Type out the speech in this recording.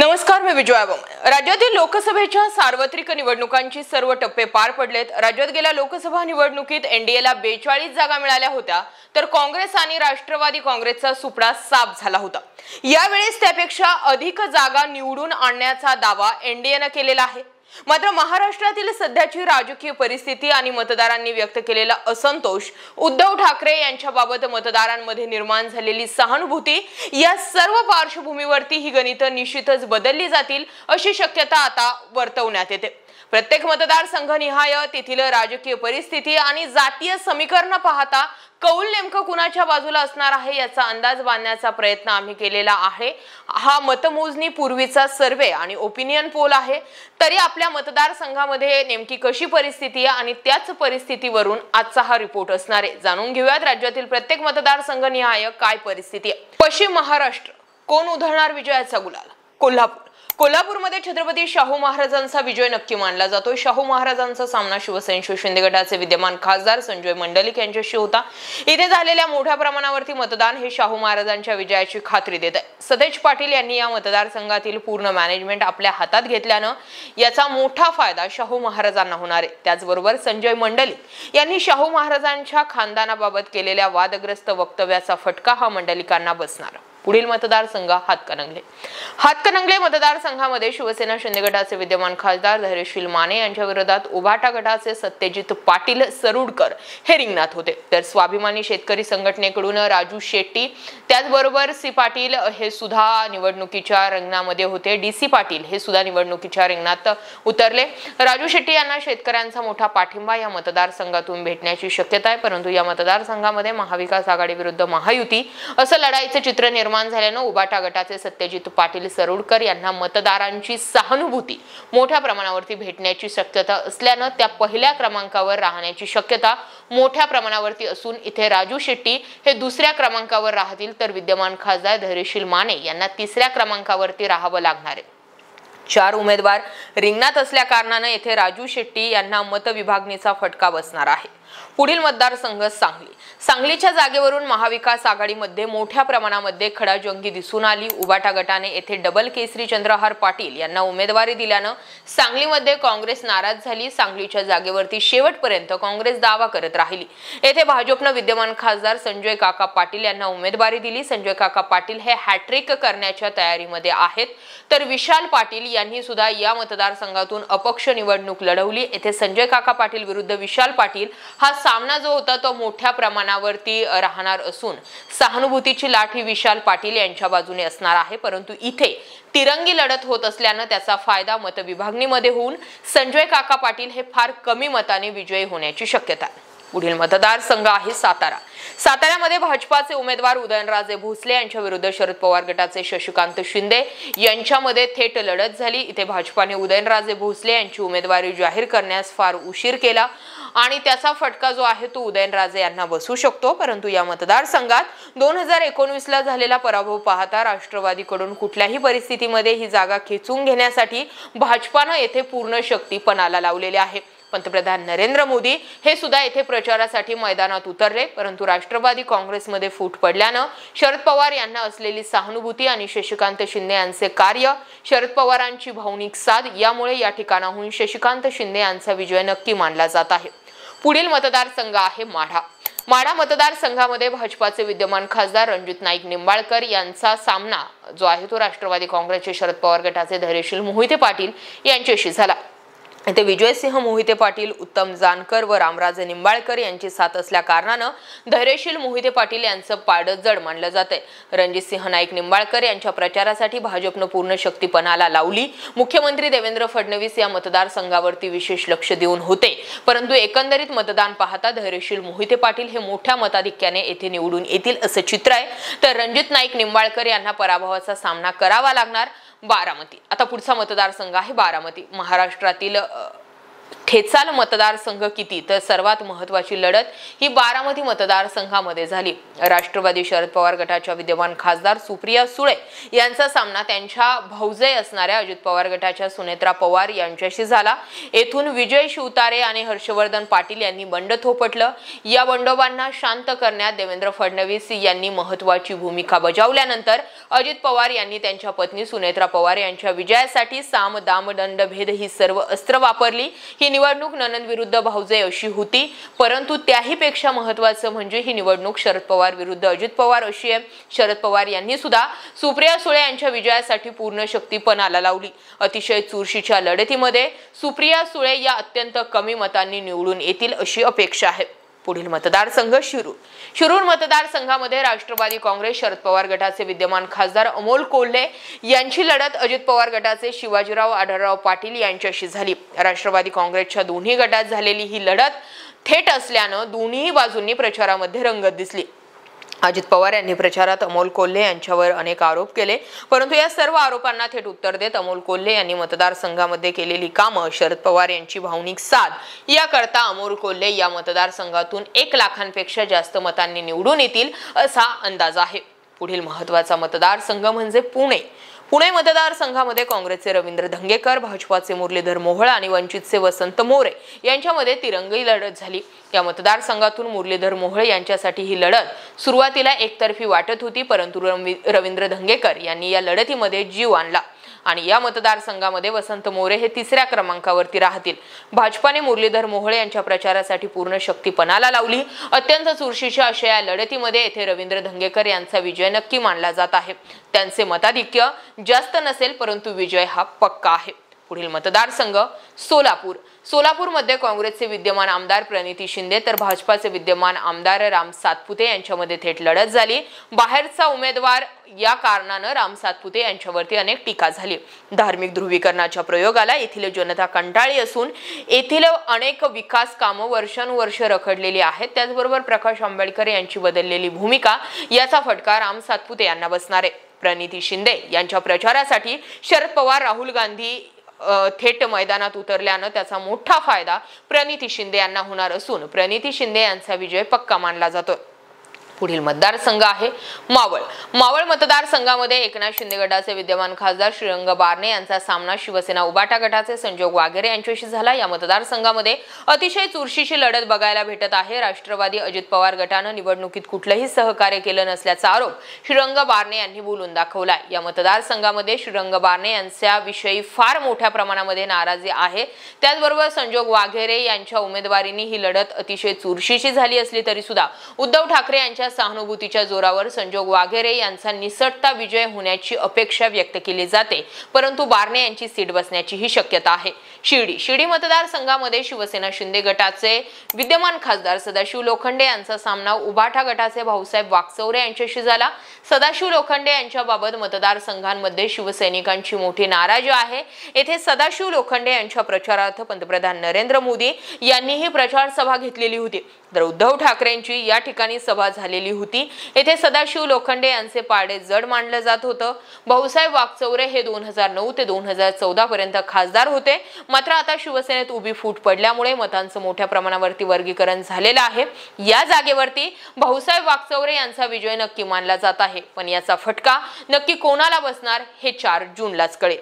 नमस्कार, मी विजया बोमणे। राज्यातील लोकसभेच्या सार्वत्रिक निवडणुकांची सर्व टप्पे पार पडलेत। राज्यात गेल्या लोकसभा निवडणुकीत एनडीएला 42 जागा मिळाल्या होत्या, तर काँग्रेस आणि राष्ट्रवादी काँग्रेसचा सुपडा साफ झाला होता। यावेळेस त्यापेक्षा अधिक जागा निवडून आणण्याचा दावा एनडीएने केलेला आहे। मात्र महाराष्ट्रातील सध्याची राजकीय परिस्थिती आणि मतदारांनी व्यक्त केलेला असंतोष, उद्धव ठाकरे यांच्याबाबत मतदारांमध्ये निर्माण झालेली सहानुभूती या सर्व पार्श्वभूमीवरती ही गणित निश्चितच बदलली जातील अशी शक्यता आता वर्तवण्यात येते। प्रत्येक मतदारसंघनिहाय तेथील राजकीय परिस्थिती आणि जातीय समीकरण पाहता कौल नेमकं कुणाच्या बाजूला असणार आहे याचा अंदाज बांधण्याचा प्रयत्न आम्ही केलेला आहे। हा मतमोजणी पूर्वीचा सर्वे आणि ओपिनियन पोल आहे, तरी आपल्या मतदारसंघामध्ये नेमकी कशी परिस्थिती आहे आणि त्याच परिस्थितीवरून आजचा हा रिपोर्ट असणार आहे। जाणून घेऊयात राज्यातील प्रत्येक मतदारसंघनिहाय काय परिस्थिती आहे। पश्चिम महाराष्ट्र, कोण उधळणार विजयाचा गुलाल? कोल्हापूरमध्ये छत्रपती शाहू महाराजांचा विजय नक्की मानला जातो। शाहू महाराजांचा सामना शिवसेनेचे शिंदे गटाचे विद्यमान खासदार संजय मंडलिक यांच्याशी होता। इथे झालेल्या मोठ्या प्रमाणावरती मतदान हे शाहू महाराजांच्या विजयाची खात्री देत आहे। सतेज पाटील यांनी या मतदारसंघातील पूर्ण मॅनेजमेंट आपल्या हातात घेतल्यानं याचा मोठा फायदा शाहू महाराजांना होणार आहे। त्याचबरोबर संजय मंडलिक यांनी शाहू महाराजांच्या खानदानाबाबत केलेल्या वादग्रस्त वक्तव्याचा फटका हा मंडलिकांना बसणार। पुढील मतदारसंघ हातकणंगले मतदारसंघामध्ये शिवसेना शिंदे गटाचे विद्यमान खासदार धैर्यशील माने यांच्या विरोधात उभाटा गटाचे सत्यजित पाटील सरुडकर हे रिंगणात होते, तर स्वाभिमानी शेतकरी संघटनेकडून राजू शेट्टी त्याचबरोबर सी पाटील हे सुद्धा निवडणुकीच्या रिंगणामध्ये होते। डीसी पाटील हे सुद्धा निवडणुकीच्या रिंगणात उतरले। राजू शेट्टी यांना शेतकऱ्यांचा मोठा पाठिंबा या मतदारसंघातून भेटण्याची शक्यता आहे, परंतु या मतदारसंघामध्ये महाविकास आघाडी विरुद्ध महायुती असं लढाईचे चित्र निर्माण झाल्यानं उभाटा गटाचे सत्यजित पाटील सरुडकर यांना मतदारांची सहानुभूती मोठ्या प्रमाणावरती भेटण्याची शक्यता असल्यानं त्या पहिल्या क्रमांकावर राहण्याची शक्यता मोठ्या प्रमाणावरती असून इथे राजू शेट्टी हे दुसऱ्या क्रमांकावर राहतील, तर विद्यमान खासदार धैर्यशील माने यांना तिसऱ्या क्रमांकावरती राहावं लागणार आहे। 4 उमेदवार रिंगणात असल्या कारणाने येथे राजू शेट्टी यांना मतविभागणीचा फटका बसणार आहे। पुढील मतदारसंघ सांगलीच्या जागेवरून महाविकास आघाडीमध्ये मोठ्या प्रमाणामध्ये खडाजंगी दिसून आली। उभाटा गटाने येथे डबल केसरी चंद्रहार पाटील यांना उमेदवारी दिल्यानं सांगलीमध्ये काँग्रेस नाराज झाली। सांगलीच्या जागेवरती शेवटपर्यंत काँग्रेस दावा करत राहिली। येथे भाजपने विद्यमान खासदार संजय काका पाटील यांना उमेदवारी दिली। संजय काका पाटील हे हॅट्रिक करण्याच्या तयारीमध्ये आहेत, तर विशाल पाटील यांनी सुद्धा या मतदारसंघातून अपक्ष निवडणूक लढवली। येथे संजय काका पाटील विरुद्ध विशाल पाटील हा सामना जो होता तो मोठ्या प्रमाणावरती राहणार असून सहानुभूतीची लाट ही विशाल पाटील यांच्या बाजूने असणार आहे, परंतु इथे तिरंगी लढत होत असल्यानं त्याचा फायदा मतविभागणीमध्ये होऊन संजय काका पाटील हे फार कमी मताने विजयी होण्याची शक्यता आहे। पुढील मतदारसंघ आहे साताऱ्यामध्ये भाजपाचे उमेदवार उदयनराजे भोसले यांच्या विरुद्ध शरद पवार गटाचे शशिकांत शिंदे यांच्यामध्ये थेट लढत झाली। इथे भाजपाने उदयनराजे भोसले यांची उमेदवारी जाहीर करण्यास फार उशीर केला आणि त्याचा फटका जो आहे तो उदयनराजे यांना बसू शकतो, परंतु या मतदारसंघात 2019 ला झालेला पराभव पाहता राष्ट्रवादीकडून कुठल्याही परिस्थितीमध्ये ही जागा खेचून घेण्यासाठी भाजपाने येथे पूर्ण शक्ती पणाला लावलेली आहे। पंतप्रधान नरेंद्र मोदी हे सुद्धा येथे प्रचारासाठी मैदानात उतरले, परंतु राष्ट्रवादी काँग्रेसमध्ये फूट पडल्यानं शरद पवार यांना असलेली सहानुभूती आणि शशिकांत शिंदे यांचे कार्य, शरद पवारांची भावनिक साथ यामुळे या ठिकाणाहून शशिकांत शिंदे यांचा विजय नक्की मानला जात आहे। पुढील मतदारसंघ आहे माढा मतदारसंघामध्ये भाजपाचे विद्यमान खासदार रणजित नाईक निंबाळकर यांचा सामना जो आहे तो राष्ट्रवादी काँग्रेसचे शरद पवार गटाचे धैर्यशील मोहिते पाटील यांच्याशी झाला। इथे विजयसिंह मोहिते पाटील, उत्तम जानकर व रामराजे निंबाळकर यांची साथ असल्या कारणानं धैर्यशील मोहिते पाटील यांचं पारडं जड मानलं जाते। रणजितसिंह नाईक निंबाळकर यांच्या प्रचारासाठी भाजपनं पूर्ण शक्ती पणाला लावली। मुख्यमंत्री देवेंद्र फडणवीस या मतदारसंघावरती विशेष लक्ष देऊन होते, परंतु एकंदरीत मतदान पाहता धैर्यशील मोहिते पाटील हे मोठ्या मताधिक्याने येथे निवडून येतील असं चित्र आहे, तर रणजित नाईक निंबाळकर यांना पराभवाचा सामना करावा लागणार। बारामती, आता पुढचा मतदारसंघ आहे बारामती। महाराष्ट्रातील ठेचाल मतदारसंघ किती, तर सर्वात महत्त्वाची लढत ही बारामती मतदारसंघामध्ये झाली। राष्ट्रवादी शरद पवार गटाच्या विद्यमान खासदार सुप्रिया सुळे यांचा सामना त्यांच्या भाऊजाई असणाऱ्या अजित पवार गटाच्या सुनेत्रा पवार यांच्याशी झाला। येथून विजय शिवतारे आणि हर्षवर्धन पाटील यांनी बंड थोपटलं। या बंडोबांना शांत करण्यात देवेंद्र फडणवीस यांनी महत्त्वाची भूमिका बजावल्यानंतर अजित पवार यांनी त्यांच्या पत्नी सुनेत्रा पवार यांच्या विजयासाठी साम दाम दंड भेद ही सर्व अस्त्र वापरली। ही निवडणूक ननंद विरुद्ध भाऊजाई अशी होती, परंतु त्याही पेक्षा महत्त्वाचं म्हणजे ही निवडणूक शरद पवार विरुद्ध अजित पवार अशी आहे। शरद पवार यांनी सुद्धा सुप्रिया सुळे यांच्या विजयासाठी पूर्ण शक्ती पणाला लावली। अतिशय चुरशीच्या लढतीमध्ये सुप्रिया सुळे या अत्यंत कमी मतांनी निवडून येतील अशी अपेक्षा आहे। पुढील मतदारसंघ शिरूर मतदारसंघामध्ये राष्ट्रवादी काँग्रेस शरद पवार गटाचे विद्यमान खासदार अमोल कोल्हे यांची लढत अजित पवार गटाचे शिवाजीराव आढळराव पाटील यांच्याशी झाली। राष्ट्रवादी काँग्रेसच्या दोन्ही गटात झालेली ही लढत थेट असल्यानं दोन्ही बाजूंनी प्रचारामध्ये रंगत दिसली। अजित पवार यांनी प्रचारात अमोल कोल्हे यांच्यावर अनेक आरोप केले, परंतु या सर्व आरोपांना थेट उत्तर देत अमोल कोल्हे यांनी मतदारसंघामध्ये केलेली कामं, शरद पवार यांची भावनिक साथ याकरता अमोल कोल्हे या मतदारसंघातून 1 लाखांपेक्षा जास्त मतांनी निवडून येतील असा अंदाज आहे। पुढील महत्त्वाचा मतदारसंघ म्हणजे पुणे मतदारसंघामध्ये काँग्रेसचे रवींद्र धंगेकर, भाजपाचे मुरलीधर मोहोळ आणि वंचितचे वसंत मोरे यांच्यामध्ये तिरंगी लढत झाली। या मतदारसंघातून मुरलीधर मोहोळ यांच्यासाठी ही लढत सुरुवातीला एकतर्फी वाटत होती, परंतु रवींद्र धंगेकर यांनी या लढतीमध्ये जीव आणला आणि या मतदारसंघामध्ये वसंत मोरे हे 3ऱ्या क्रमांकावरती राहतील। भाजपाने मुरलीधर मोहोळ यांच्या प्रचारासाठी पूर्ण शक्ती पणाला लावली। अत्यंत चुरशीच्या अशा या लढतीमध्ये येथे रवींद्र धंगेकर यांचा विजय नक्की मानला जात आहे। त्यांचे मताधिक्य जास्त नसेल, परंतु विजय हा पक्का आहे। पुढील मतदारसंघ सोलापूरमध्ये काँग्रेसचे विद्यमान आमदार प्रणिती शिंदे तर भाजपाचे विद्यमान आमदार राम सातपुते यांच्यामध्ये थेट लढत झाली। बाहेरचा उमेदवार या कारणानं राम सातपुते यांच्यावरती अनेक टीका झाली। धार्मिक ध्रुवीकरणाच्या प्रयोगाला येथील जनता कंटाळी असून येथील अनेक विकास कामं वर्षानुवर्ष रखडलेली आहेत। त्याचबरोबर प्रकाश आंबेडकर यांची बदललेली भूमिका याचा फटका राम सातपुते यांना बसणार आहे। प्रणिती शिंदे यांच्या प्रचारासाठी शरद पवार, राहुल गांधी थेट मैदानात उतरल्यानं त्याचा मोठा फायदा प्रणिती शिंदे यांना होणार असून प्रणिती शिंदे यांचा विजय पक्का मानला जातो। पुढील मतदारसंघ आहे मावळ मतदारसंघामध्ये एकनाथ शिंदे गटाचे विद्यमान खासदार श्रीरंग बारणे यांचा सामना शिवसेना उबाटा गटाचे संजोग वाघेरे यांच्याशी झाला। या मतदारसंघामध्ये अतिशय चुरशीची लढत बघायला भेटत आहे। राष्ट्रवादी अजित पवार गटानं निवडणुकीत कुठलंही सहकार्य केलं नसल्याचा आरोप श्रीरंग बारणे यांनी बोलून दाखवला। या मतदारसंघामध्ये श्रीरंग बारणे यांच्याविषयी फार मोठ्या प्रमाणामध्ये नाराजी आहे। त्याचबरोबर संजोग वाघेरे यांच्या उमेदवारीने ही लढत अतिशय चुरशीची झाली असली तरी सुद्धा उद्धव ठाकरे यांच्या सहानुभूतीच्या जोरावर संजोग वाघेरे यांचा निसटता विजय होण्याची अपेक्षा व्यक्त केली जाते, परंतु बारणे यांची सीट बसण्याची ही शक्यता आहे। शिर्डी मतदारसंघामध्ये शिवसेना शिंदे गटाचे विद्यमान खासदार सदाशिव लोखंडे यांचा सामना उबाटा गटाचे भाऊसाहेब वाकचौरे यांच्याशी झाला। सदाशिव लोखंडे यांच्याबाबत मतदारसंघांमध्ये शिवसैनिकांची मोठी नाराजी आहे। येथे सदाशिव लोखंडे यांच्या प्रचारार्थ पंतप्रधान नरेंद्र मोदी यांनीही प्रचार सभा घेतलेली होती, तर उद्धव ठाकरेंची या ठिकाणी सभा झालेली होती। येथे सदाशिव लोखंडे यांचे पारडे जड मानलं जात होतं। भाऊसाहेब वाकचौरे हे 2009 ते 2014 पर्यंत खासदार होते, मात्र आता शिवसेनेत उभी फूट पडल्यामुळे मतांचं मोठ्या प्रमाणावरती वर्गीकरण झालेलं आहे। या जागेवरती भाऊसाहेब वाकचौरे यांचा विजय नक्की मानला जात आहे, पण याचा फटका नक्की कोणाला बसणार हे 4 जूनलाच कळेल।